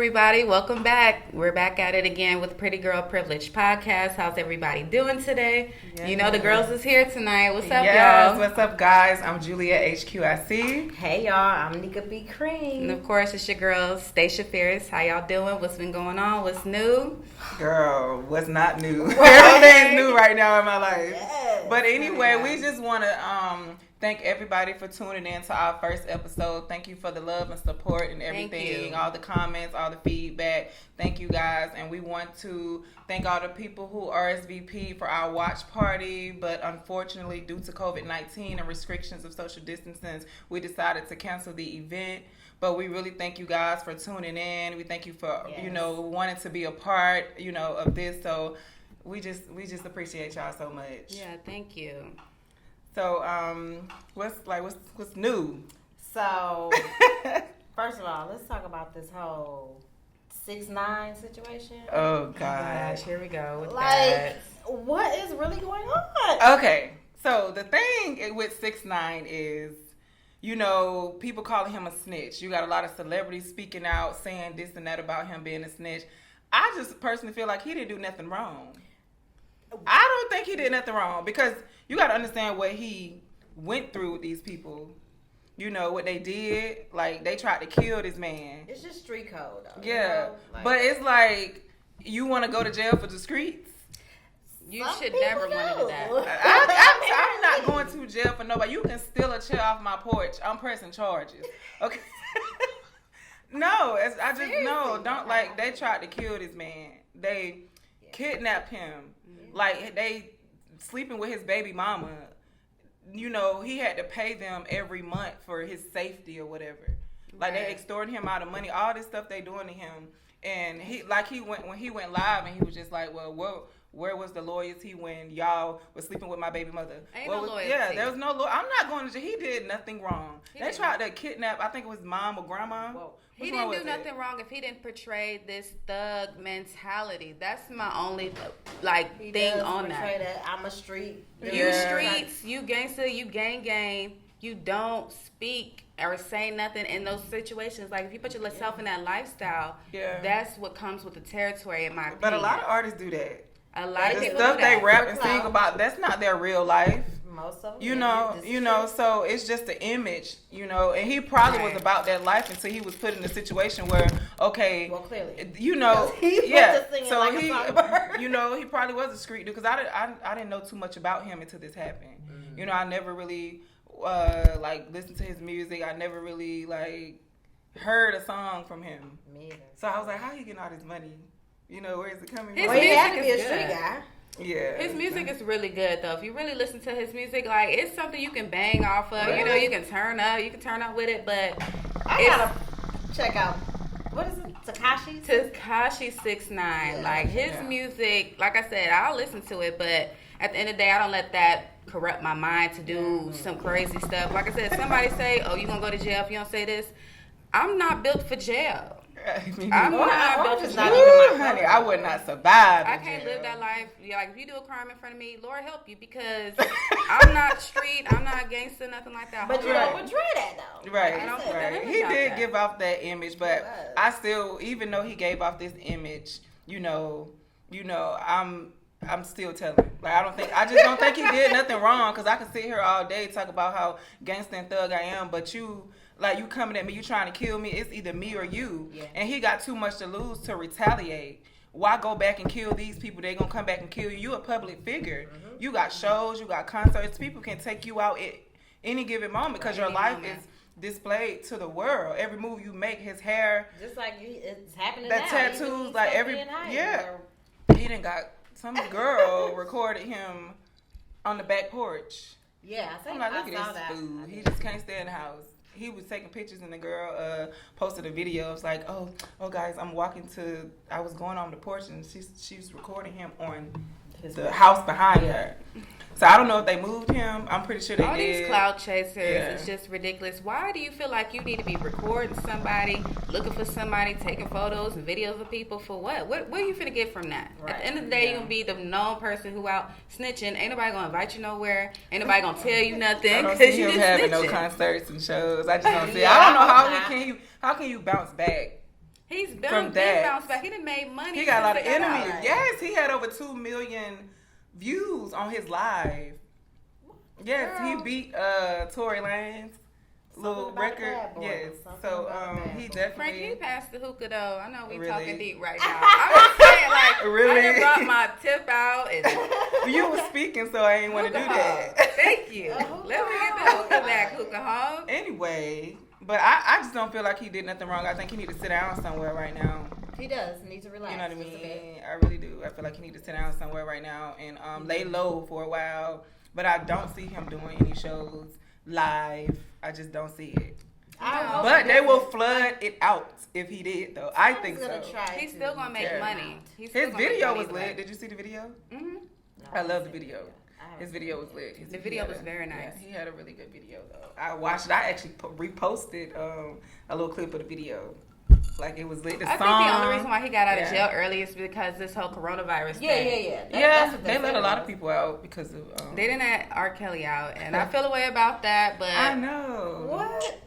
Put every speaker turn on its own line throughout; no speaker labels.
everybody. Welcome back. We're back at it again with Pretty Girl Privilege Podcast. How's everybody doing today? Yeah. You know the girls is here tonight. What's up, y'all?
What's up, guys? I'm Julia HQIC.
Hey, y'all. I'm Nika B. Cream.
And of course, it's your girls, Stacia Fierce. How y'all doing? What's been going on? What's new?
Girl, what's not new? Everything's new right now in my life.
Yes.
But anyway, we just want to thank everybody for tuning in to our first episode. Thank you for the love and support and everything, all the comments, all the feedback. Thank you, guys. And we want to thank all the people who RSVP for our watch party. But unfortunately, due to COVID-19 and restrictions of social distancing, we decided to cancel the event. But we really thank you guys for tuning in. We thank you for, wanting to be a part, of this. So we just appreciate y'all so much.
Yeah, thank you.
So, what's new?
So, first of all, let's talk about this whole 6ix9ine situation.
Oh gosh,
here we go with
that. What is really going on?
Okay, so the thing with 6ix9ine is, people calling him a snitch. You got a lot of celebrities speaking out, saying this and that about him being a snitch. I just personally feel like he didn't do nothing wrong. I don't think he did nothing wrong because you got to understand what he went through with these people. What they did. Like, they tried to kill this man.
It's just street code, though.
Yeah. But it's like, you want to go to jail for the streets?
You should never want to do that.
I'm not going to jail for nobody. You can steal a chair off my porch. I'm pressing charges. Okay. No, they tried to kill this man. They kidnapped him. Like, they sleeping with his baby mama. He had to pay them every month for his safety or whatever. Like, they extorting him out of money. All this stuff they doing to him. And when he went live and he was just like, well, where was the loyalty when y'all was sleeping with my baby mother?
Loyalty.
Yeah, there was no loyalty. I'm not going to jail. He did nothing wrong. They tried to kidnap, I think it was mom or grandma.
Whoa. He didn't do nothing wrong if he didn't portray this thug mentality. That's my only thing on that.
I'm a street.
You streets, you gangster, you gang. You don't speak or say nothing in those situations. Like, if you put yourself in that lifestyle, that's what comes with the territory, in my opinion.
But a lot of artists do that.
A lot of people
stuff
do that.
They rap and sing about, that's not their real life.
Most of them.
So it's just the image, and he probably was about that life until he was put in a situation where, okay.
Well, clearly.
He probably was a street dude, because I didn't know too much about him until this happened. Mm-hmm. I never really, listened to his music. I never really, heard a song from him.
Me either.
So I was like, how he getting all this money? Where is it coming
from?
Well, he had to be a street guy.
Yeah.
His music is really good, though. If you really listen to his music, it's something you can bang off of. Really? You can turn up with it, but
I gotta check out, what is it,
Tekashi 6ix9ine. His music, like I said, I'll listen to it, but at the end of the day, I don't let that corrupt my mind to do some crazy stuff. Like I said, somebody say, oh, you gonna go to jail if you don't say this. I'm not built for jail. I'm not built for jail.
Honey, I would not survive.
I can't live that life. If you do a crime in front of me, Lord help you, because I'm not street, I'm not gangster, nothing like that.
But you don't portray that, though.
Right. He did give off that image, but I still, even though he gave off this image, I'm still telling. I just don't think he did nothing wrong, because I can sit here all day talk about how gangster and thug I am, but you coming at me, you trying to kill me, it's either me or you. Yeah. And he got too much to lose to retaliate. Why go back and kill these people? They gonna come back and kill you. You a public figure. Mm-hmm. You got shows, you got concerts. People can take you out at any given moment, because your life is displayed to the world. Every move you make, his hair,
just like it's happening
now.
The
tattoos, he done got some girl recorded him on the back porch.
Yeah, I think
I'm like, look at this fool. He just can't stay in the house. He was taking pictures, and the girl posted a video. It was like, oh guys, I was going on the porch, and she's recording him on the house behind her. So I don't know if they moved him. I'm pretty sure they did.
All these cloud chasers, it's just ridiculous. Why do you feel like you need to be recording somebody, looking for somebody, taking photos and videos of people for what? What are you finna get from that? Right. At the end of the day, you're going to be the known person who out snitching. Ain't nobody going to invite you nowhere. Ain't nobody going to tell you nothing.
I don't see him having no concerts and shows. I just don't see it. I don't know how can you bounce back.
He's
from that.
bounced back. He done made money.
He got a lot of
since it got
enemies.
out.
Yes, he had over 2 million views on his live. Yes,
Girl.
he beat Tory Lanez little
about
record.
Bad Boy.
Yes,
Something
so
about Bad
he
Boy.
definitely.
Frank, you passed the hookah though. I know we
Really?
talking deep right now. I'm just saying, like,
Really?
I done brought my tip out and
You were speaking, so I ain't want to do
hookah
that.
hog. Thank you.
hookah
Let me get the
hog.
hookah back, hookah hog.
Anyway, but I just don't feel like he did nothing wrong. I think he need to sit down somewhere right now.
He does. Needs to relax.
You know what I
just a bit.
mean? I really do. I feel like he need to sit down somewhere right now and lay low for a while. But I don't see him doing any shows live. I just don't see it.
I hope
But
he
they will
doesn't.
flood it out if he did, though. I think
He's
so.
gonna try
He's
to
still gonna make
Yeah.
money. He's still
His
gonna make
video
money
was
either
lit.
way.
Did you see the video?
Mhm.
No,
I love the video.
I haven't
His
seen
video
it
was
yet.
lit.
The video was very nice.
He had a really good video, though. I watched it. I actually reposted a little clip of the video. Like, it was lit. The
I
song.
think the only reason why he got out of
Yeah.
jail early is because this whole coronavirus
Yeah,
thing.
yeah. That's
Yeah,
what
they let
said
a
it
lot of
was.
people out because of.
They didn't let R. Kelly out, and I feel a way about that, but
I know.
What?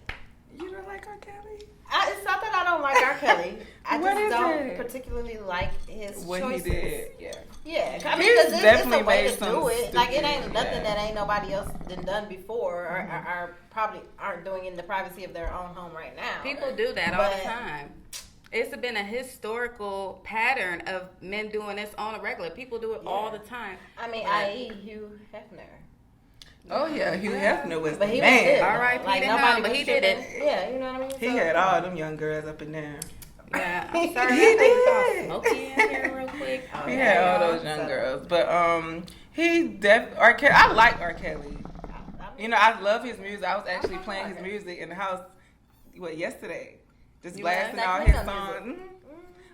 You don't like R. Kelly?
It's not that I don't like R. Kelly. I
What
just
is
don't
it?
particularly like his
What
choices.
he did, yeah.
Yeah, I mean,
He's
'cause it's
definitely
a way
made
to
some
do it. Like, it ain't
stupid-
nothing
yeah.
that ain't nobody else done before, or probably aren't doing in the privacy of their own home right now.
people do that all the
But-
time. It's been a historical pattern of men doing this on a regular. People do it all the time.
I mean,
But-
i.e. Hugh Hefner.
Oh yeah, Hugh Hefner was
But
the
he was
man.
good.
R.I.P.
Like,
to
nobody
him, but
was
he did
tripping.
it.
Yeah, you know what I mean?
He
So-
had all them young girls up in there.
Yeah, I'm sorry.
He
I think it's all
did.
smoky in here real quick.
Oh,
He
yeah,
had all
y'all,
those young
so-
girls, but R. Kelly. I like R. Kelly. You know, I love his music. I was actually
love
playing his
R.
music in the house. Yesterday, just
You
blasting
was?
all
Like,
his
what
songs.
kind of
Mhm.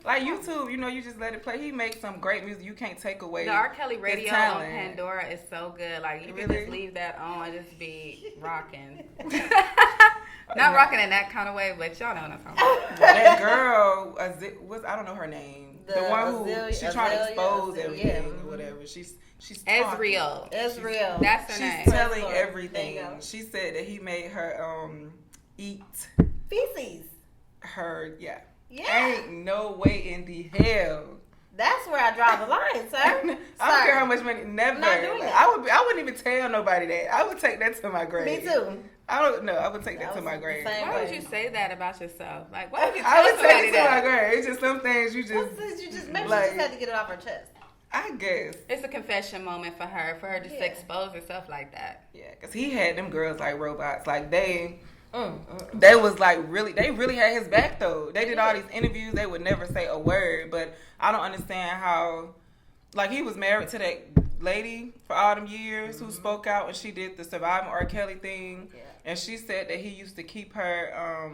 Like YouTube, you know, you just let it play. He makes some great music. You can't take away
The R. Kelly
his
radio on
talent.
Pandora is so good. Like, you can
Really?
just leave that on and just be rocking. Not rocking in that kind of way, but y'all know what I'm talking about.
That girl, I don't know her name. The
The
one who
Azalea-
she's trying to
Azalea,
expose
Azalea,
everything
yeah.
or whatever. She's talking.
Ezreal.
Israel.
That's her
She's
name.
telling
There you
everything.
go.
She said that he made her eat
Feces.
her. Yeah.
Yeah.
Ain't no way in the hell.
That's where I draw the line, sir.
I don't care how much money. Never.
Not doing
Like,
that.
I wouldn't even tell nobody that. I would take that to my grave.
Me too.
I don't know. I would take that
That
to
was
my
the
grave.
same
Why would
way.
you say that about yourself? Like, why would you
I
tell
would
somebody
take it to my
that?
grave. It's just some things you just.
You just maybe
like,
she just had to get it off her chest.
I guess.
It's a confession moment for her just to
Yeah.
expose herself like that.
Yeah, because he had them girls like robots. Like they
Mm.
They was like they really had his back though. They did all these interviews. They would never say a word. But I don't understand how, like, he was married to that lady for all them years who spoke out, and she did the Surviving R. Kelly thing.
Yeah.
And she said that he used to keep her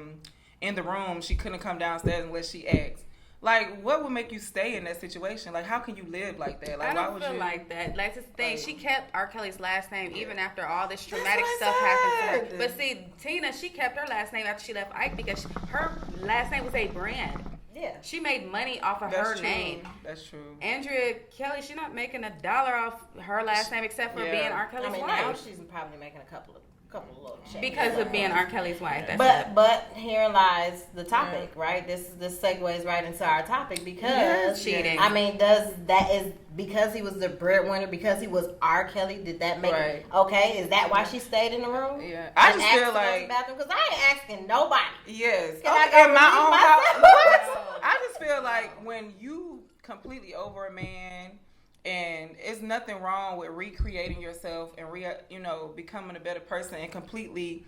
in the room. She couldn't come downstairs unless she asked. Like, what would make you stay in that situation? Like, how can you live like that? Like,
I
why
don't
would
feel
you?
like that. Like, this thing,
Like-
she kept R. Kelly's last name even after all this
That's
traumatic
what I
stuff happened to
said.
her. But see, Tina, she kept her last name after she left Ike because her last name was a brand.
Yeah.
She made money off of
That's
her
true.
name.
That's true.
Andrea Kelly, she's not making $1 off her last name except for
Yeah.
being R. Kelly's
I mean,
wife.
now she's probably making a couple of little changes.
Because of being R. Kelly's wife. That's it.
But herein lies the topic, right? This segues right into our topic because
Yes,
cheating.
I mean, is because he was the breadwinner, because he was R. Kelly, did that make
Right.
okay? Is that why she stayed in the room?
Yeah. I
And
just
asked
feel
to go to
like
the bathroom? Because I ain't asking nobody.
yes.
Can I
Okay,
go
in my
relieve
own
myself?
house. What? I just feel like when you completely over a man, and it's nothing wrong with recreating yourself and becoming a better person and completely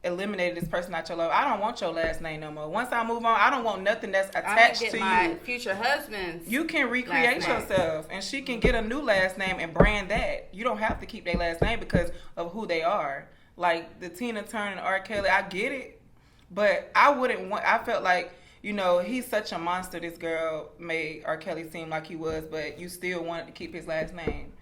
eliminating this person out your life. I don't want your last name no more. Once I move on, I don't want nothing that's
I'm gonna
attached
get
to
my
you.
future husband's.
You can recreate
last name.
yourself, and she can get a new last name and brand that. You don't have to keep their last name because of who they are. Like the Tina Turner and R. Kelly, I get it, but I wouldn't want. I felt like, he's such a monster. This girl made R. Kelly seem like he was, but you still wanted to keep his last name.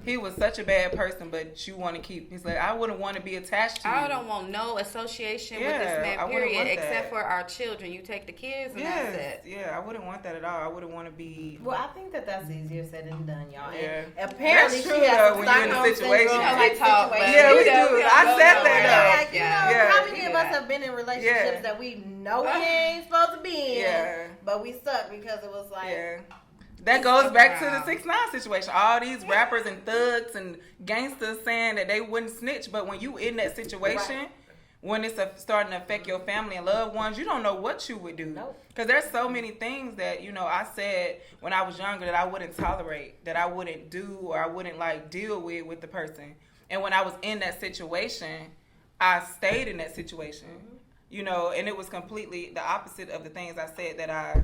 he was such a bad person, but you want to keep. He's like, I wouldn't want to be attached to you.
I don't want no association with this man, period, except for our children. You take the kids, and that's it.
Yeah, I wouldn't want that at all. I wouldn't want to be.
Well, I think that's easier said than done, y'all.
Yeah.
And apparently,
that's true,
she has
when you're in a situation.
We talk,
yeah, we do. I said that
though. How many of us have been in relationships that we know we ain't supposed to be in, but we stuck because it was like.
Yeah. That goes back to the 6ix9ine situation. All these rappers and thugs and gangsters saying that they wouldn't snitch, but when you in that situation, when it's starting to affect your family and loved ones, you don't know what you would do. Because there's so many things that, you know, I said when I was younger that I wouldn't tolerate, that I wouldn't do, or I wouldn't like deal with the person. And when I was in that situation, I stayed in that situation, you know, and it was completely the opposite of the things I said that I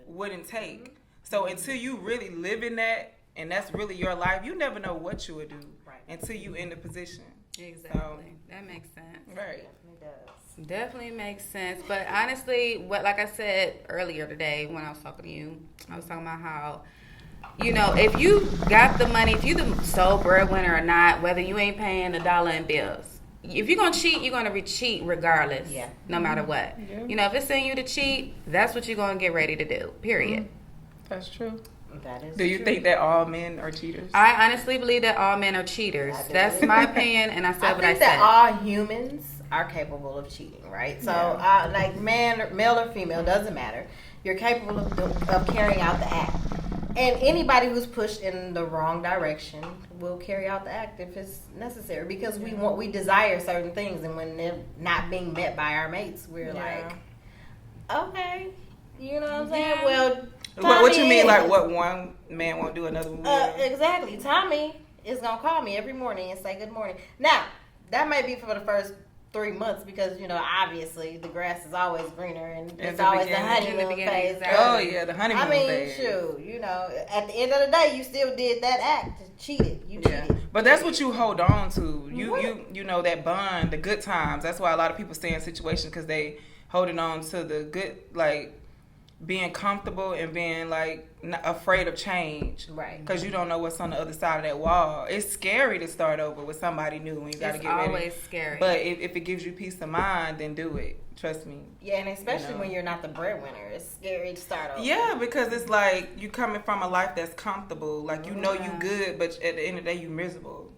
wouldn't take. So until you really live in that, and that's really your life, you never know what you would do until you in the position.
Exactly.
So,
that makes sense.
Right.
It does.
Definitely makes sense. But honestly, like I said earlier today when I was talking to you, I was talking about how, you know, if you got the money, if you the sole breadwinner or not, whether you ain't paying $1 in bills, if you're going to cheat, you're going to cheat regardless, no matter what. Yeah. You know, if it's in you to cheat, that's what you're going to get ready to do, period.
That's true.
That is
Do you think that all men are cheaters?
I honestly believe that all men are cheaters. That's my opinion, and I said what I said.
I think that all humans are capable of cheating, right? So, like male or female, doesn't matter. You're capable of carrying out the act. And anybody who's pushed in the wrong direction will carry out the act if it's necessary, because we desire certain things, and when they're not being met by our mates, we're like, okay, you know what I'm saying? Well,
what you mean, like what one man won't do, another one will?
Exactly. Tommy is gonna call me every morning and say good morning. Now, that may be for the first 3 months, because, you know, obviously the grass is always greener, and it's always the honeymoon phase.
Exactly.
Oh yeah, the honeymoon phase.
Shoot, you know, at the end of the day, you still did that act. Cheated. You cheated.
But that's what you hold on to. You know, that bond, the good times. That's why a lot of people stay in situations, because they holding on to the good, like being comfortable and being like not afraid of change,
right?
Because you don't know what's on the other side of that wall. It's scary to start over with somebody new, and you got to get ready.
It's always scary.
But if it gives you peace of mind, then do it. Trust me.
Yeah, and especially when you're not the breadwinner, it's scary to start over.
Yeah, because it's like you coming from a life that's comfortable, like you know you good, but at the end of the day you miserable.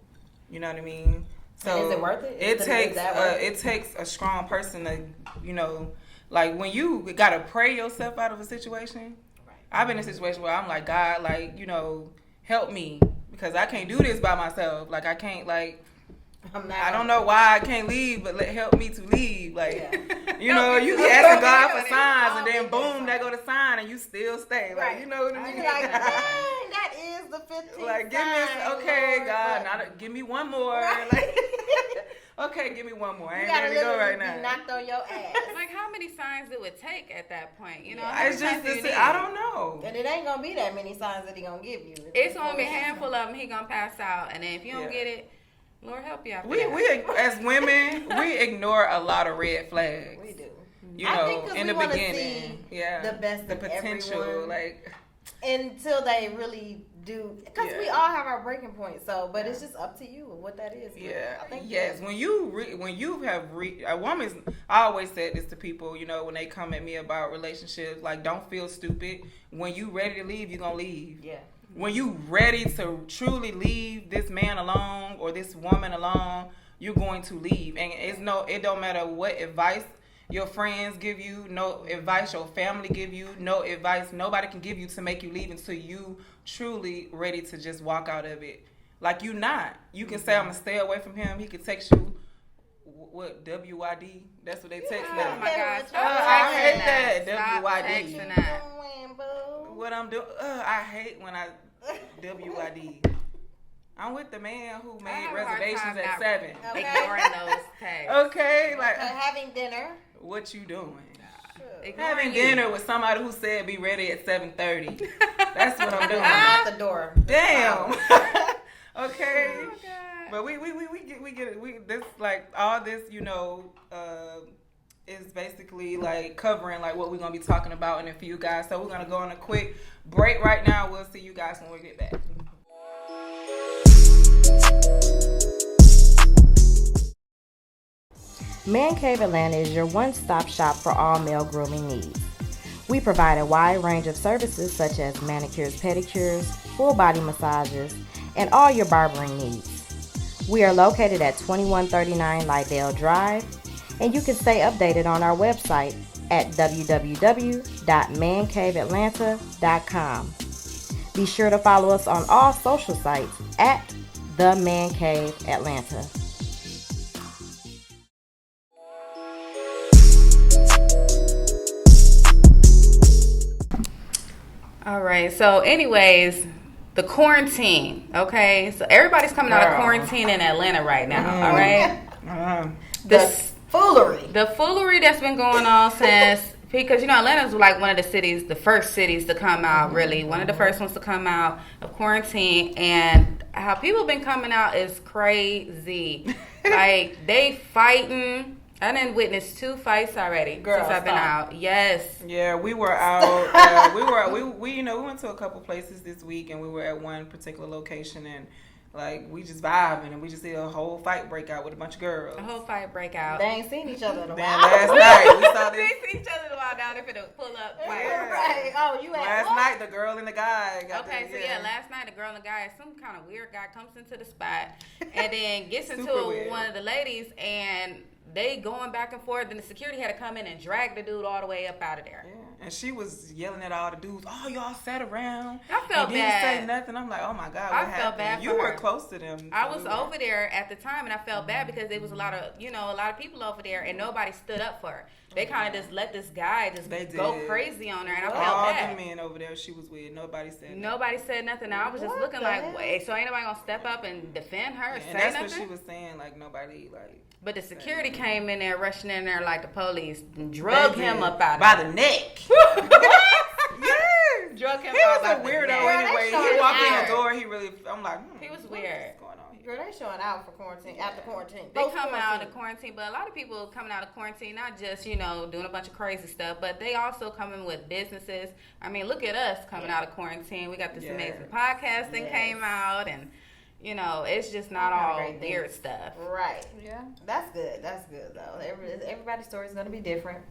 You know what I mean? So
and is it worth it?
It takes a strong person to, you know. Like, when you gotta pray yourself out of a situation, I've been in a situation where I'm like, God, like, you know, help me, because I can't do this by myself. Like, I can't, like, I don't know why I can't leave, but help me to leave. Like, you know, you be asking God for signs, and then boom, there go the sign, and you still stay. Like, you know what I mean?
Like, dang, that is the 15th
like, give me, okay, God, give me one more. Like, okay, give me one more. I ain't ready to go right now.
Be knocked on your ass.
Like, how many signs it would take at that point? You know,
it's just I don't know.
And it ain't gonna be that many signs that he gonna give you.
It's gonna be a handful of them. He gonna pass out, and then if you don't get it, Lord help you.
We as women, we ignore a lot of red flags.
We do.
You know, in the beginning,
the best,
the potential,
everyone,
like
until they really do, because we all have our breaking point. So, but it's just up to you what that is.
Yeah, I think when you have a woman's. I always said this to people, you know, when they come at me about relationships, like, don't feel stupid. When you ready to leave, you're gonna leave.
Yeah.
When you ready to truly leave this man alone or this woman alone, you're going to leave. And it don't matter what advice your friends give you, no advice your family give you, no advice nobody can give you to make you leave until you truly ready to just walk out of it. Like, you not. You can say, I'm going to stay away from him. He can text you, what, WYD? That's what they text now.
Oh my gosh.
I hate that, WYD.
Stop texting that.
What I'm doing, I hate when I WYD. I'm with the man who made reservations at 7.
Ignoring those texts.
Okay, like
having dinner.
What you doing?
Ignoring
Having dinner with somebody who said be ready at 7:30. That's what I'm doing.
I'm at the door.
Damn. Okay.
Oh,
but we get it. We this, like, all this, you know, is basically like covering like what we're gonna be talking about in a few guys. So we're gonna go on a quick break right now. We'll see you guys when we get back.
Man Cave Atlanta is your one-stop shop for all male grooming needs. We provide a wide range of services such as manicures, pedicures, full body massages, and all your barbering needs. We are located at 2139 Lydale Drive, and you can stay updated on our website at www.mancaveatlanta.com. Be sure to follow us on all social sites at The Man Cave Atlanta.
All right. So, anyways, the quarantine. Okay. So everybody's coming out of quarantine in Atlanta right now. All right.
The foolery.
The foolery that's been going on since, because Atlanta's like one of the cities, the first cities to come out. Really, one of the first ones to come out of quarantine, and how people been coming out is crazy. Like they fighting. I done witnessed 2 fights already since I've been out. Yes.
Yeah, we were out. We went to a couple places this week, and we were at one particular location, and like we just vibing, and we just see a whole fight break out with a bunch of girls.
A whole fight break out.
They ain't seen each other in a
Then
while.
last night we saw
They
this.
ain't seen each other in a while. Now they're finna pull up.
Yeah.
Right. Oh, you at
Last
what?
night, the girl and the guy got
Okay,
the,
so last night the girl and the guy, some kind of weird guy comes into the spot and then gets into
Super weird.
one of the ladies, and they going back and forth. Then the security had to come in and drag the dude all the way up out of there.
Yeah, and she was yelling at all the dudes. Oh, y'all sat around.
I felt
and didn't
bad.
say nothing. I'm like, oh my god, what
I
happened?
felt bad
You
for
were
her.
close to them.
I
so
was
we were-
over there at the time, and I felt bad because there was a lot of people over there, and nobody stood up for her. They kind of just let this guy just
They
go
did.
crazy on her, and I felt
all
bad.
the men over there she was with, nobody said nothing.
Nobody said nothing. I was just
What
looking
the
like,
hell?
wait, so ain't nobody gonna step up and defend her or
And
say
that's
nothing?
what she was saying. Like nobody like.
But the security came in there, rushing in there like the police, and drug
They
him
did.
up out
by
of
the neck. Yeah.
Drug him
He
out
was
by
a
the
weirdo
neck.
anyway.
Girl, they
He walked in
showing
the door. He really. I'm like.
He was
what
weird.
is going on here?
Girl, they showing out for quarantine, after quarantine.
They
Post
come out of
quarantine.
quarantine, but a lot of people coming out of quarantine, not just, doing a bunch of crazy stuff, but they also coming with businesses. I mean, look at us coming out of quarantine. We got this
Yeah.
amazing podcast that came out, and, it's just not
All
all
kinda great
weird
things.
stuff.
Right.
Yeah.
That's good. That's good, though. Everybody's story is going to be different.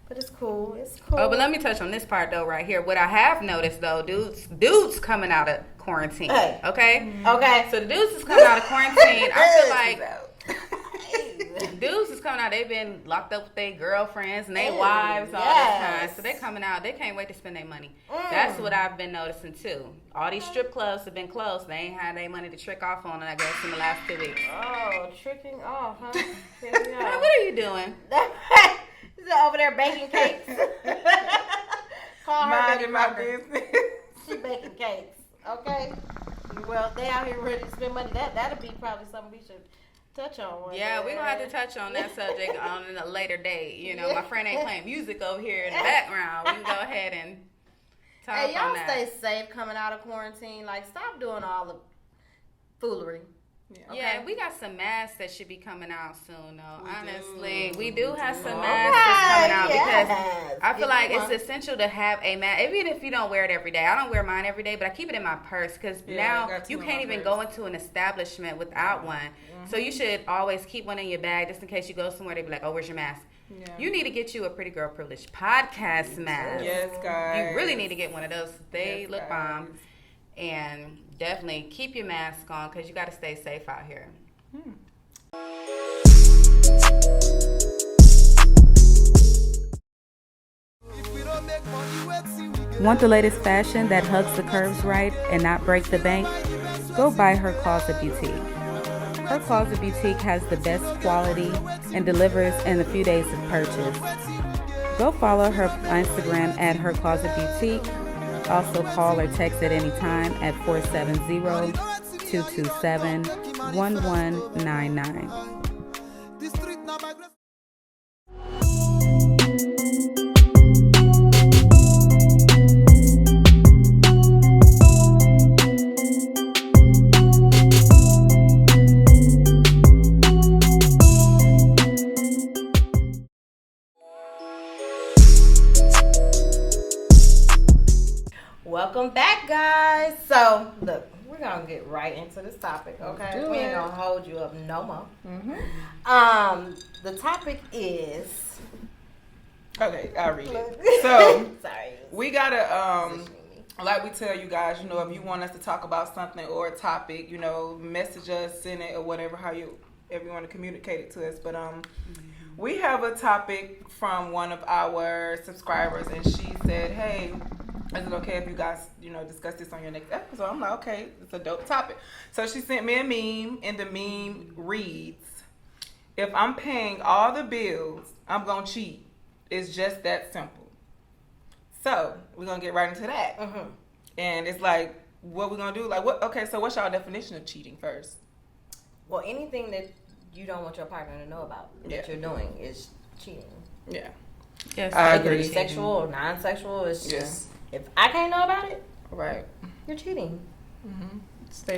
But it's cool. It's cool.
Oh, but let me touch on this part, though, right here. What I have noticed, though, dudes coming out of quarantine,
Hey.
okay?
Okay.
So the dudes is coming out of quarantine. I feel like
Hey.
dudes is coming out. They've been locked up with their girlfriends and their
Ew,
wives all
yes.
this time. So they coming out. They can't wait to spend their money.
Mm.
That's what I've been noticing too. All these strip clubs have been closed. They ain't had their money to trick off on, I guess, in the last 2 weeks.
Oh, tricking off, huh? Here we
Hey,
go.
what are you doing?
Is it over there baking cakes? Call her Betty
Minding my
Crocker.
business.
She baking cakes. Okay. Well, they out here ready to spend money. That'll be probably something we should touch on. one
Yeah,
day.
we're going to have to touch on that subject on a later date. My friend ain't playing music over here in the background. We can go ahead and talk
Hey, y'all
on that.
stay safe coming out of quarantine. Like, stop doing all the foolery.
Yeah, we got some masks that should be coming out soon, though.
We
Honestly,
do.
we do have
We
some
do.
masks that's coming out
Yes.
because I feel
Get
like
you
it's
one.
essential to have a mask, even if you don't wear it every day. I don't wear mine every day, but I keep it in my purse because
Yeah, I
now
got two
you
in
can't
my
even
purse.
go into an establishment without one. So you should always keep one in your bag just in case you go somewhere. They be like, "Oh, where's your mask?"
Yeah.
You need to get you a Pretty Girl Privilege podcast mask.
Yes, guys.
You really need to get one of those. They
Yes,
look
guys.
bomb, and definitely keep your mask on because you got to stay safe out here. Want the latest fashion that hugs the curves right and not break the bank? Go by Her Closet Boutique. Her Closet Boutique has the best quality and delivers in a few days of purchase. Go follow her on Instagram at Her Closet Boutique. Also call or text at any time at 470-227-1199.
Welcome back, guys. So, look, We're gonna get right into this topic, okay?
Do
We ain't
it.
gonna hold you up no more.
Mm-hmm.
The topic is.
Okay, I'll read it. So
Sorry.
we gotta like we tell you guys, you know, if you want us to talk about something or a topic, you know, message us, send it, or whatever, if you want to communicate it to us. But we have a topic from one of our subscribers, and she said, "Hey, is it okay if you guys, you know, discuss this on your next episode?" I'm like, "Okay, it's a dope topic." So she sent me a meme, and the meme reads, "If I'm paying all the bills, I'm gonna cheat. It's just that simple." So we're gonna get right into that.
Mm-hmm.
And it's like, what we gonna do? Like, what? Okay, so what's y'all definition of cheating first?
Well, anything that you don't want your partner to know about that you're doing is cheating.
Yeah.
Yes,
I
It could be
agree.
sexual or non-sexual. It's
Yes.
just, if I can't know about it,
Right.
you're cheating.
Mm-hmm.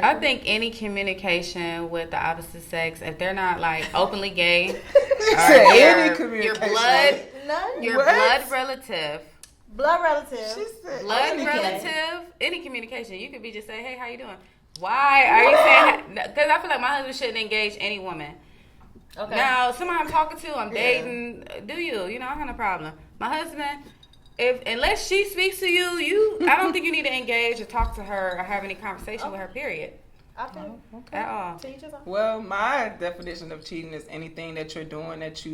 I think any communication with the opposite sex, if they're not like openly gay,
said
or
any
your
communication.
blood,
None.
your
What?
blood relative,
Blood relative.
She said
blood
any
relative, any communication, you could be just say, "Hey, how you doing?" Why are you saying? Because I feel like my husband shouldn't engage any woman.
Okay.
Now, somebody I'm talking to, I'm dating. Do you? You know, I have no problem. My husband, unless she speaks to you, I don't think you need to engage or talk to her or have any conversation with her. Period.
Okay.
At all.
To each his own.
Well, my definition of cheating is anything that you're doing that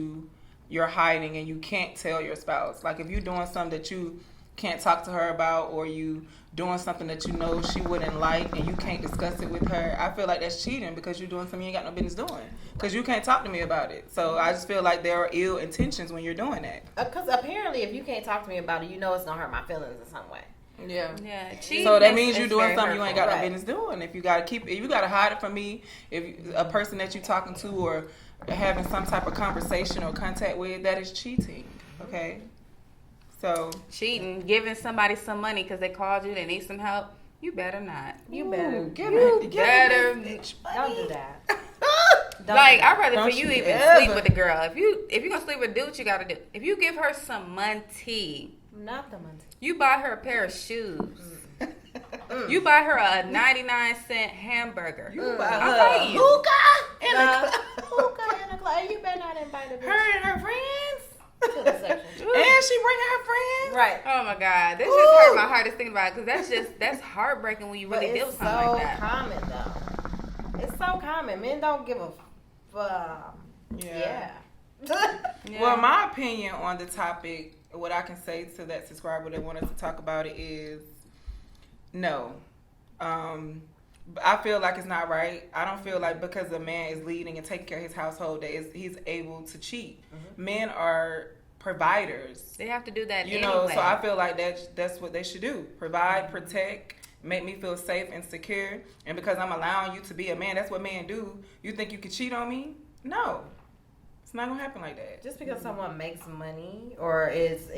you're hiding and you can't tell your spouse. Like if you're doing something that you can't talk to her about, or you doing something that you know she wouldn't like and you can't discuss it with her, I feel like that's cheating because you're doing something you ain't got no business doing. Because you can't talk to me about it. So I just feel like there are ill intentions when you're doing that.
Because apparently, if you can't talk to me about it, you know it's gonna hurt my feelings in some way.
Yeah.
Yeah. Cheating
So that
is-
means you're
is
doing
very
something you ain't got
hurtful.
no
Right.
business doing. If you gotta hide it from me, a person that you're talking to or having some type of conversation or contact with, that is cheating. Okay. So
Cheating, giving somebody some money because they called you, they need some help. You better not.
You better.
give
You
it,
better-
Don't do that. Don't
Like
do
I'd rather
Don't
for you
you
even
ever.
sleep with a girl. If you're gonna sleep with a dude, you gotta do. If you give her some money,
not the money.
you buy her a pair of shoes. You buy her a 99-cent hamburger.
You buy
I'm
her
telling you.
hookah in the club.
Hookah in the club. You better not invite a bitch
Her and her friends.
to the section.
And she bringing her friends.
Right.
Oh my God, this
Ooh.
just hurt my heart just thinking about it because that's heartbreaking when you
But
really deal
it's
with
so
something like that.
common though. It's so common. Men don't give a fuck. Yeah.
Yeah.
Well, my opinion on the topic, what I can say to that subscriber that wanted to talk about it is no. I feel like it's not right. I don't feel like because a man is leading and taking care of his household that he's able to cheat.
Mm-hmm.
Men are providers.
They have to do that
You
anyway.
know, so I feel like that's what they should do. Provide, protect, make me feel safe and secure. And because I'm allowing you to be a man, that's what men do. You think you could cheat on me? No. It's not gonna happen like that.
Just because someone makes money or is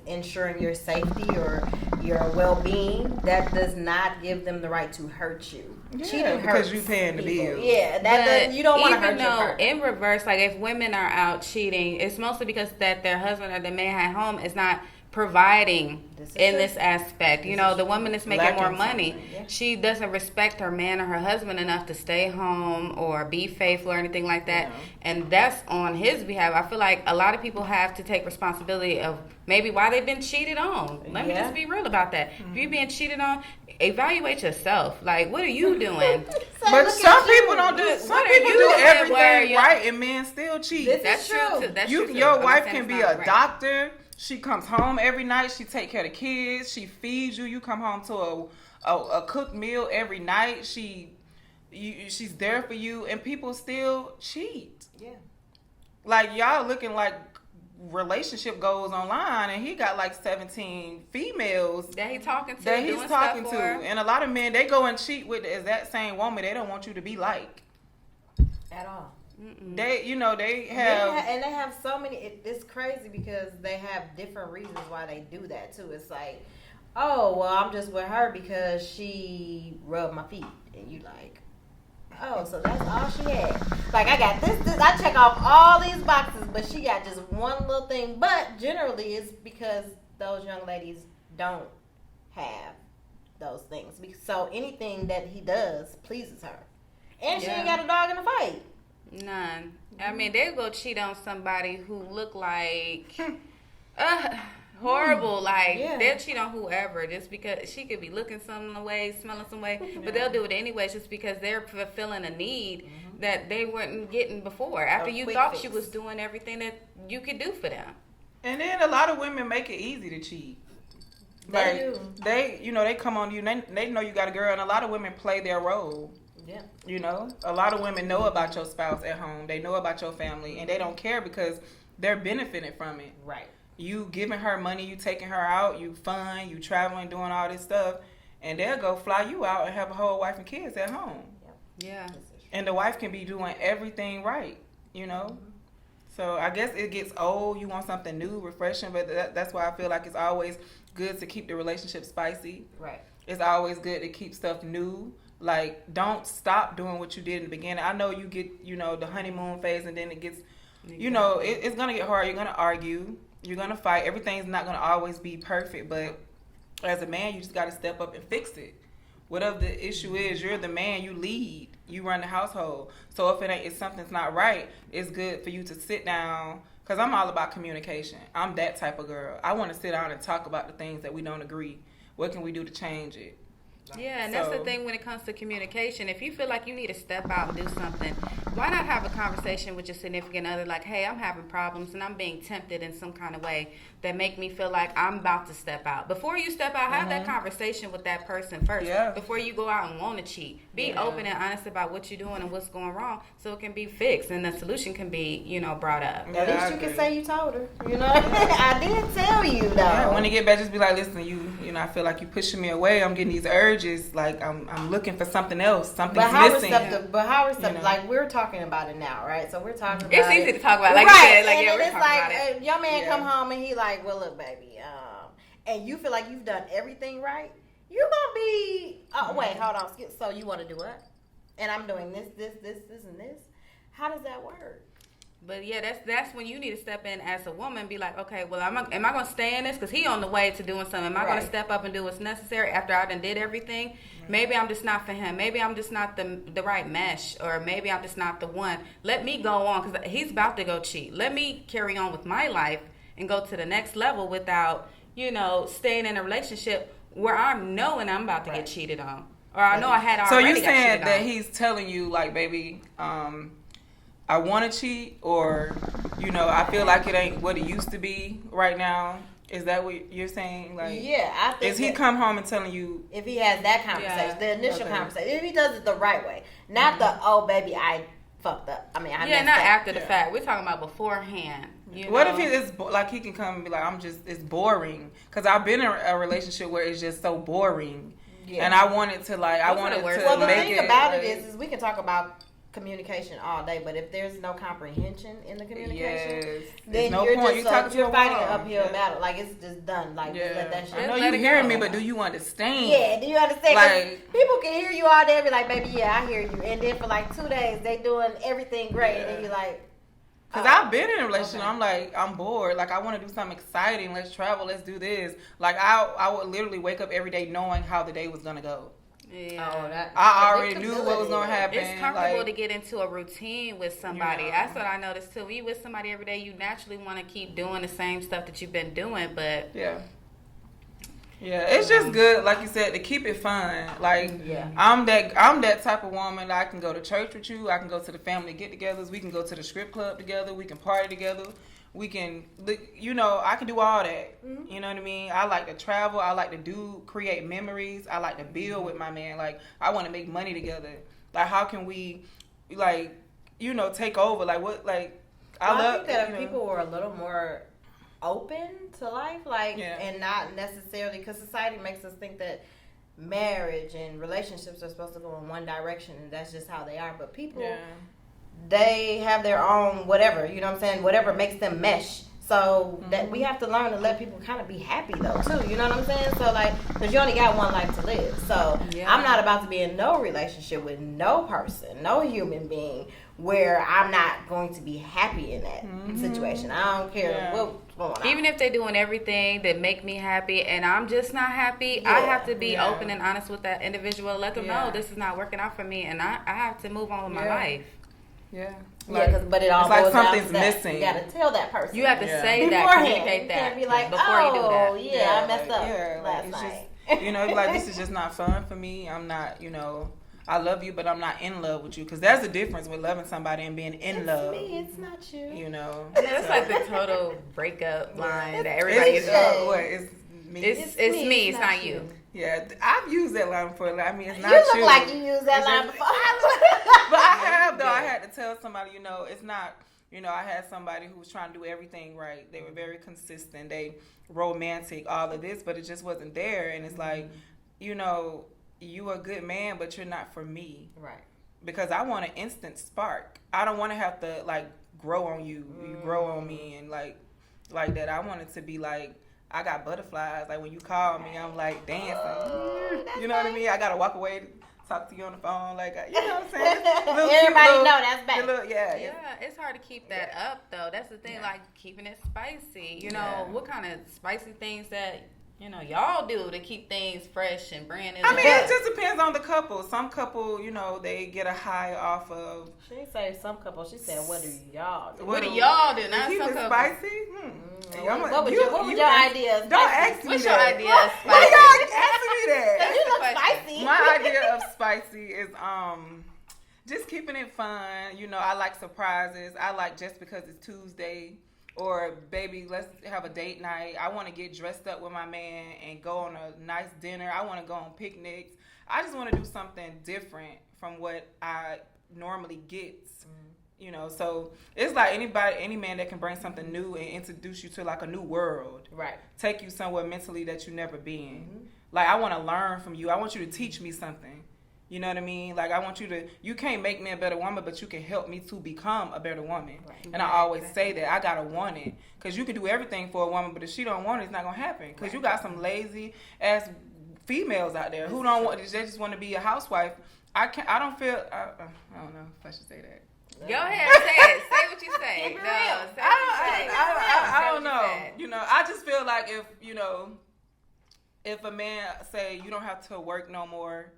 ensuring your safety or your well-being, that does not give them the right to hurt you.
Yeah,
Cheating
because
hurts
you paying the
people.
bill.
Yeah,
But
you don't want to
even
hurt your
though
partner.
in reverse, like if women are out cheating, it's mostly because that their husband or the man at home is not providing
This is
in
true.
this aspect. You
This
know,
is
the
true.
woman is making
Lacking
more money.
something, yeah.
She doesn't respect her man or her husband enough to stay home or be faithful or anything like that.
Yeah.
And that's on his behalf. I feel like a lot of people have to take responsibility of maybe why they've been cheated on. Let me
Yeah.
just be real about that. If you're being cheated on, evaluate yourself. Like, what are you doing?
But
look
some
at you.
people don't do. Some
What are
people
you
do
doing where
everything
you-
right, and men still cheat.
This
That's
is
true
true.
too. That's true too.
Your
I'm
wife
saying
can
it's
be
not
a
right.
doctor. She comes home every night. She take care of the kids. She feeds you. You come home to a cooked meal every night. She's there for you, and people still cheat.
Yeah.
Like y'all looking like relationship goals online, and he got like 17 females
That he talking to,
that he's
doing
talking
stuff
to,
for her.
and a lot of men they go and cheat with the exact same woman they don't want you to be like.
At all.
They, you know, they have.
And they have so many. It's crazy because they have different reasons why they do that too. It's like, oh well, I'm just with her because she rubbed my feet, and you like, oh, so that's all she had. Like I got this. I check off all these boxes, but she got just one little thing. But generally, it's because those young ladies don't have those things. So anything that he does pleases her. And she
Yeah.
ain't got a dog in the fight.
None. I mean, they'll go cheat on somebody who look like horrible. Like, they'll cheat on whoever just because she could be looking some way, smelling some way. But they'll do it anyways just because they're fulfilling a need that they weren't getting before. After you thought you was doing everything that you could do for them.
And then a lot of women make it easy to cheat. They come on you. They know you got a girl, and a lot of women play their role.
Yeah.
You know, a lot of women know about your spouse at home. They know about your family, and they don't care because they're benefiting from it.
Right.
You giving her money, you taking her out, you fun, you traveling, doing all this stuff, and they'll go fly you out and have a whole wife and kids at home.
Yeah.
And the wife can be doing everything right, you know. So I guess it gets old. You want something new, refreshing, but that's why I feel like it's always good to keep the relationship spicy.
Right.
It's always good to keep stuff new. Like, don't stop doing what you did in the beginning. I know you get, the honeymoon phase, and then it gets, it's going to get hard. You're going to argue. You're going to fight. Everything's not going to always be perfect, but as a man, you just got to step up and fix it. Whatever the issue is, you're the man, you lead, you run the household. So if something's not right, it's good for you to sit down, because I'm all about communication. I'm that type of girl. I want to sit down and talk about the things that we don't agree. What can we do to change it?
Yeah, and that's the thing when it comes to communication. If you feel like you need to step out and do something, why not have a conversation with your significant other like, hey, I'm having problems and I'm being tempted in some kind of way that make me feel like I'm about to step out. Before you step out, have that conversation with that person first.
Yeah.
Before you go out and want to cheat. Be open and honest about what you're doing and what's going wrong so it can be fixed and the solution can be, brought up.
At least you can say you told her. I did tell you, though.
Yeah, when you get back, just be like, listen, I feel like you pushing me away. I'm getting these urges. Like, I'm looking for something else. Something's missing.
But how receptive? Like, we're talking about it now, right? So we're talking about
it's easy to talk about, like
right.
you said. Like,
and
we're
it's
talking
like,
about it.
Your man come home and he like, well, look, baby, and you feel like you've done everything right. You're gonna be. Oh, wait, hold on. So you want to do what? And I'm doing this, and this. How does that work?
But yeah, that's when you need to step in as a woman. Be like, okay, well, am I gonna stay in this? Because he on the way to doing something. Am I gonna step up and do what's necessary after I done did everything? Maybe I'm just not for him. Maybe I'm just not the right mesh, or maybe I'm just not the one. Let me go on because he's about to go cheat. Let me carry on with my life and go to the next level without staying in a relationship where I'm knowing I'm about to get cheated on, or I know I had already.
So you
got
saying
cheated
that
on.
he's telling you, like, baby, I want to cheat, or I feel like it ain't what it used to be right now. Is that what you're saying? Like,
yeah, I think.
Is he come home and telling you
if he has that conversation, the initial conversation, if he does it the right way, not the baby, I fucked up. I mean, I
not after the fact. We're talking about beforehand.
What if he can come and be like, it's boring, because I've been in a relationship where it's just so boring, and I wanted to
Well, the
make
thing
it,
about it is we can talk about communication all day, but if there's no comprehension in the communication, then
no
you're
point.
just you're fighting an
wall.
uphill battle. Like, it's just done. Like, just let that shit.
I know
let
you
it
hearing
go.
me, but do you understand?
Yeah, do you understand? 'Cause
Like,
people can hear you all day and be like, baby, yeah, I hear you. And then for like 2 days, they doing everything great. And then you're like,
because I've been in a relationship. I'm like, I'm bored. Like, I want to do something exciting. Let's travel. Let's do this. Like, I would literally wake up every day knowing how the day was going to go.
Yeah.
I already knew what was going to happen.
It's comfortable to get into a routine with somebody. That's what I noticed too. When you with somebody every day, you naturally want to keep doing the same stuff that you've been doing. But
yeah, it's just good, like you said, to keep it fun. Like, I'm that type of woman that I can go to church with you. I can go to the family get-togethers. We can go to the strip club together. We can party together. We can, I can do all that. You know what I mean? I like to travel. I like to create memories. I like to build with my man. Like, I want to make money together. Like, how can we, take over? Like, what, like,
I think that if people were a little more open to life, and not necessarily, because society makes us think that marriage and relationships are supposed to go in one direction, and that's just how they are. But people, they have their own whatever, you know what I'm saying? Whatever makes them mesh. So that we have to learn to let people kind of be happy though too, you know what I'm saying? So like, because you only got one life to live. So I'm not about to be in no relationship with no person, no human being, where I'm not going to be happy in that situation. I don't care going on.
Even if they're doing everything that make me happy and I'm just not happy, I have to be open and honest with that individual. Let them know this is not working out for me, and I have to move on with my life.
Yeah.
But it all
it's like
goes
something's
down to
missing.
You gotta tell that person.
You have to say that,
beforehand.
communicate that.
You can't be like,
before you do that.
I messed up last night.
Just, like, this is just not fun for me. I'm not, I love you, but I'm not in love with you. Because there's a difference with loving somebody and being in love.
It's me, it's not you.
And that's like the total breakup line that everybody is doing.
It's me.
It's me, it's not you.
Yeah, I've used that line before. I mean, it's not
you.
You
look like you used that line before.
But I have, though. I had to tell somebody, it's not, I had somebody who was trying to do everything right. They were very consistent. They romantic, all of this, but it just wasn't there. And it's like, you a good man, but you're not for me.
Right.
Because I want an instant spark. I don't want to have to, like, grow on you. You grow on me and, like that. I want it to be, like, I got butterflies. Like, when you call me, I'm, like, dancing. You know what I mean? I got to walk away, talk to you on the phone. Like, you know what I'm saying?
Everybody know that's bad.
Yeah, it's hard to keep that up, though. That's the thing, like, keeping it spicy. What kind of spicy things that... y'all do to keep things fresh and brand new.
I mean, it just depends on the couple. Some couple, they get a high off of.
She didn't say some couple. She said, "What do y'all do?"
What do y'all do? Not
keep
some
it
couple.
spicy.
What was your idea?
Don't ask me
What's
that.
your idea of spicy?
Why y'all asking me that?
You look spicy.
My idea of spicy is just keeping it fun. I like surprises. I like just because it's Tuesday. Or, baby, let's have a date night. I want to get dressed up with my man and go on a nice dinner. I want to go on picnics. I just want to do something different from what I normally get. So it's like any man that can bring something new and introduce you to, like, a new world.
Right.
Take you somewhere mentally that you've never been. Like, I want to learn from you. I want you to teach me something. You know what I mean? Like, I want you can't make me a better woman, but you can help me to become a better woman. Right. And I always say that. I got to want it. Because you can do everything for a woman, but if she don't want it, it's not going to happen. Because you got some lazy-ass females out there who don't want, they just want to be a housewife. I don't know if I should say that.
Go ahead, say it. Say what you say.
I don't know. I just feel like if a man say you don't have to work no more,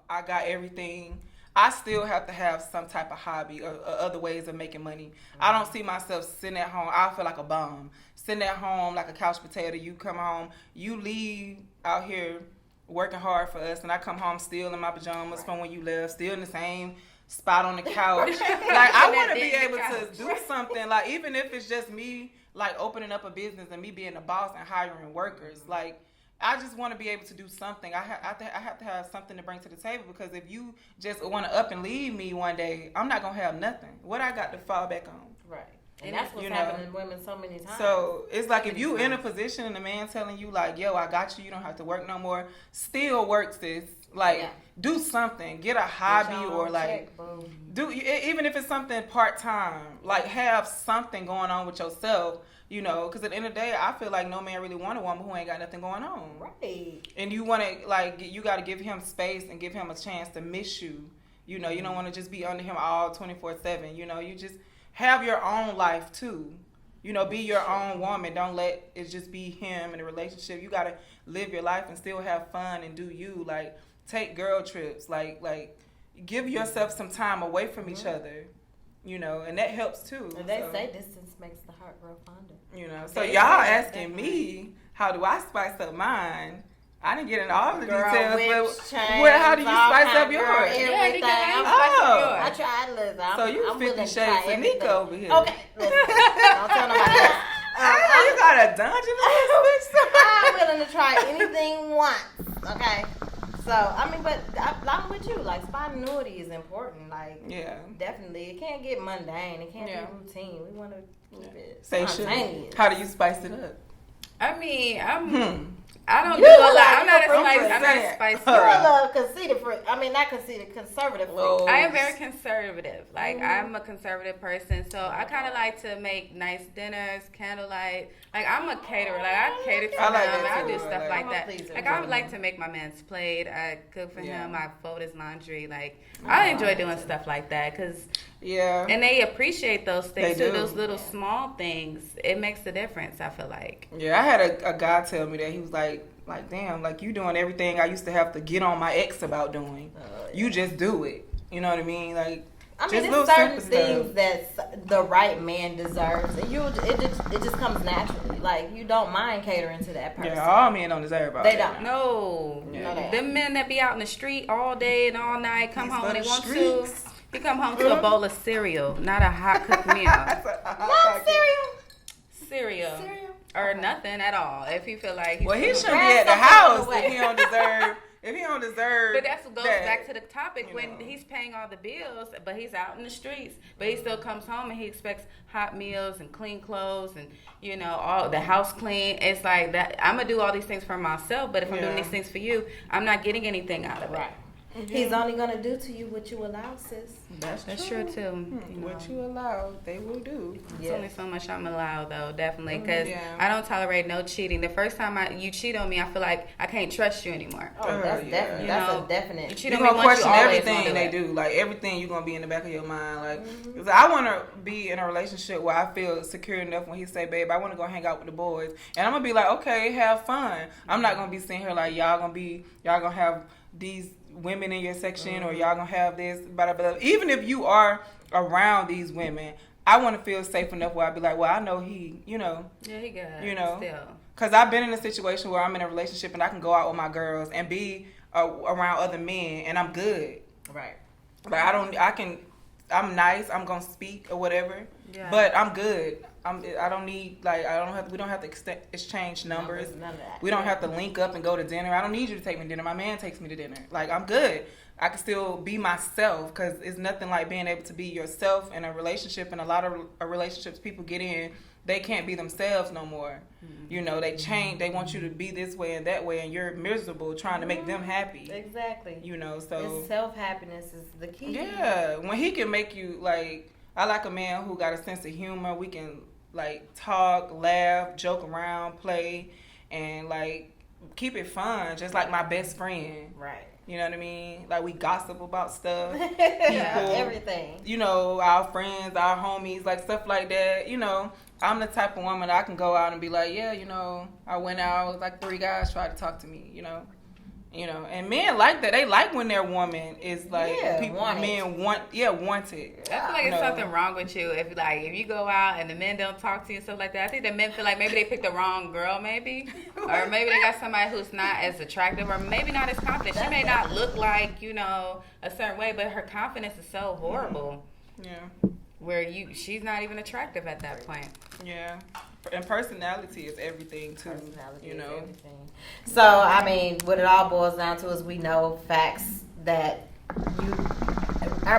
I got everything. I still have to have some type of hobby or other ways of making money. I don't see myself sitting at home. I feel like a bum. Sitting at home like a couch potato. You come home. You leave out here working hard for us. And I come home still in my pajamas from when you left. Still in the same spot on the couch. Like, I want to be able to do something. Like, even if it's just me, like, opening up a business and me being the boss and hiring workers. Like, I just want to be able to do something. I have to have something to bring to the table, because if you just want to up and leave me one day, I'm not going to have nothing. What I got to fall back on?
Right. And that's what's happening to women so many times.
So it's like if you in a position and a man telling you, like, yo, I got you, you don't have to work no more, still work, sis. Like, do something. Get a hobby or, like, even if it's something part-time, like, have something going on with yourself. Because at the end of the day, I feel like no man really want a woman who ain't got nothing going on.
Right.
And you want to, like, you got to give him space and give him a chance to miss you. You don't want to just be under him all 24/7. You just have your own life, too. Be your own woman. Don't let it just be him in a relationship. You got to live your life and still have fun and do you. Like, take girl trips. Like give yourself some time away from each other. And that helps, too.
And they say distance makes the heart grow fonder.
So y'all asking me, how do I spice up mine? I didn't get into all the details, but how do you spice up yours?
Everything. I tried, listen.
So you 50 Shades of Nico over here.
Okay, listen. Don't tell nobody else.
You got a dungeon?
I'm willing to try anything once, okay? So, I mean, but I'm with you. Like, spontaneity is important. Like, definitely. It can't get mundane. It can't be routine. We want to keep it spontaneous.
How do you spice it up?
I mean, I don't do a lot. I'm not a
I'm
spicy
You're a
girl.
little conceited not conceited, conservative.
I am very conservative. Like, I'm a conservative person, so I kind of like to make nice dinners, candlelight. Like, I'm a caterer. Like, I cater for him. I do stuff like that. Like, I would like to make my man's plate. I cook for him. I fold his laundry. Like, I enjoy doing stuff like that because.
Yeah.
And they appreciate those things too.
do.
Those little small things. It makes a difference, I feel like.
Yeah, I had a guy tell me that he was like, damn, like you doing everything I used to have to get on my ex about doing. You just do it. You know what I mean? Like,
I mean, there's certain things that the right man deserves, and it just comes naturally. Like, you don't mind catering to that person.
Yeah, all men don't deserve all
They
that.
don't.
No.
Yeah.
Them men that be out in the street all day and all night come home when they want to. He come home to a bowl of cereal, not a hot cooked meal.
Not cereal.
Or nothing at all. If you feel like
he shouldn't be at the house if he don't deserve. If he don't deserve.
But that goes back to the topic when he's paying all the bills, but he's out in the streets. But he still comes home and he expects hot meals and clean clothes and, you know, all the house clean. It's like that. I'm going to do all these things for myself, but if I'm doing these things for you, I'm not getting anything out of it.
Right. He's only going to do to you what you allow, sis.
That's true, too.
What you allow, they will do.
There's only so much I'm allowed, though, definitely, because I don't tolerate no cheating. The first time you cheat on me, I feel like I can't trust you anymore.
Oh, that's definitely. That's a definite.
You cheat
You're
on me
going to
once,
question
you always
everything they do. Like, everything you're going to be in the back of your mind. Like, 'cause I want to be in a relationship where I feel secure enough when he say, babe, I want to go hang out with the boys. And I'm going to be like, okay, have fun. I'm not going to be sitting here like, y'all going to have these women in your section or y'all gonna have this, blah, blah, blah. Even if you are around these women, I want to feel safe enough where I be like, well, I know he, you know.
Yeah, he good.
You know.
Still.
Because I've been in a situation where I'm in a relationship and I can go out with my girls and be around other men and I'm good.
Right.
Like, I'm nice, I'm gonna speak or whatever, but I'm good. We don't have to exchange numbers.
None of that.
We don't have to link up and go to dinner. I don't need you to take me to dinner. My man takes me to dinner. Like, I'm good. I can still be myself because it's nothing like being able to be yourself in a relationship. And a lot of relationships people get in, they can't be themselves no more. Mm-hmm. You know, they change. They want you to be this way and that way, and you're miserable trying to make them happy.
Exactly.
You know, so
self-happiness is the key.
Yeah, when he can make you, like, I like a man who got a sense of humor. We can, like, talk, laugh, joke around, play, and, like, keep it fun, just like my best friend.
Right.
You know what I mean? Like, we gossip about stuff.
Everything.
You know, our friends, our homies, like, stuff like that. You know, I'm the type of woman I can go out and be like, yeah, you know, I went out, like, 3 guys tried to talk to me, you know. You know, and men like that. They like when their woman is like men want it.
I feel like it's something wrong with you if you go out and the men don't talk to you and stuff like that. I think the men feel like maybe they picked the wrong girl, maybe, or maybe they got somebody who's not as attractive, or maybe not as confident. She may not look like, you know, a certain way, but her confidence is so horrible.
Yeah.
Where she's not even attractive at that point.
Yeah. And personality is everything too. You know.
Is everything. So I mean, what it all boils down to is we know facts that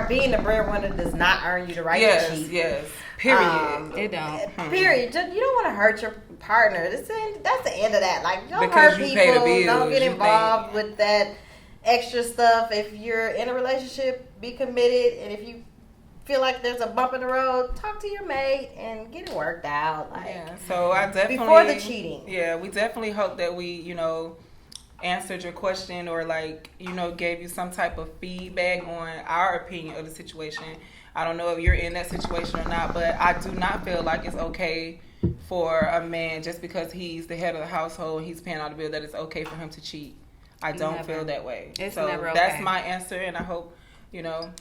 being a breadwinner does not earn you the right to cheat.
Yes. Period.
It don't.
Period. You don't want to hurt your partner. That's the end of that. Like, don't
because
hurt
you
people.
Pay the bills,
don't get involved with that extra stuff. If you're in a relationship, be committed. And if you feel like there's a bump in the road, talk to your mate and get it worked out. Like,
yeah. So I definitely
before the cheating.
Yeah, we definitely hope that we, you know, answered your question or, like, you know, gave you some type of feedback on our opinion of the situation. I don't know if you're in that situation or not, but I do not feel like it's okay for a man just because he's the head of the household and he's paying all the bills that it's okay for him to cheat. I don't feel that way.
It's
so
never okay.
That's my answer, and I hope, you know.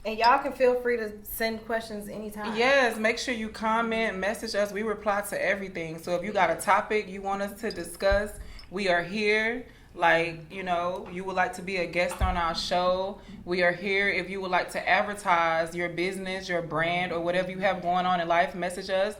And y'all can feel free to send questions anytime.
Yes, make sure you comment, message us. We reply to everything. So if you got a topic you want us to discuss, we are here. Like, you know, you would like to be a guest on our show, we are here. If you would like to advertise your business, your brand, or whatever you have going on in life, message us.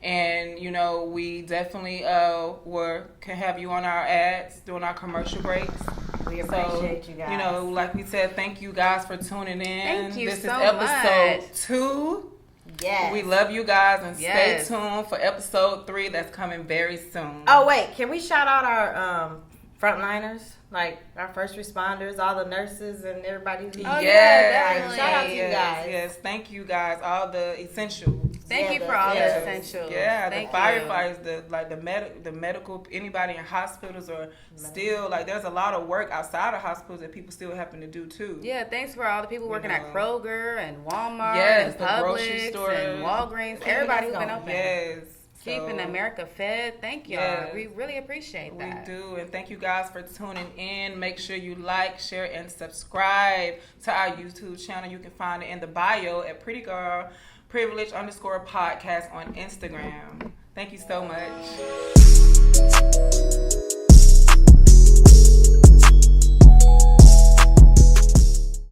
And, you know, we definitely can have you on our ads during our commercial breaks.
We appreciate you guys.
You know, like we said, thank you guys for tuning in.
Thank you
this
so
is episode
much.
2.
Yes.
We love you guys, and
Yes.
stay tuned for episode 3 that's coming very soon.
Oh, wait. Can we shout out our frontliners? Like our first responders, all the nurses and everybody.
Oh,
yes.
Shout out to you
Yes,
guys.
yes. Thank you guys. All the essentials.
Thank you for all the essentials.
Yeah,
Thank
the firefighters, the medical, anybody in hospitals, or still like there's a lot of work outside of hospitals that people still having to do too.
Yeah, thanks for all the people working at Kroger and Walmart
Yes,
and
the grocery
Publix
store
and Walgreens. Everybody who's been open.
Yes.
Keeping America fed. Thank y'all.
Yes.
We really appreciate that.
We do, and thank you guys for tuning in. Make sure you like, share, and subscribe to our YouTube channel. You can find it in the bio at Pretty Girl Privilege _podcast on Instagram. Thank you so much.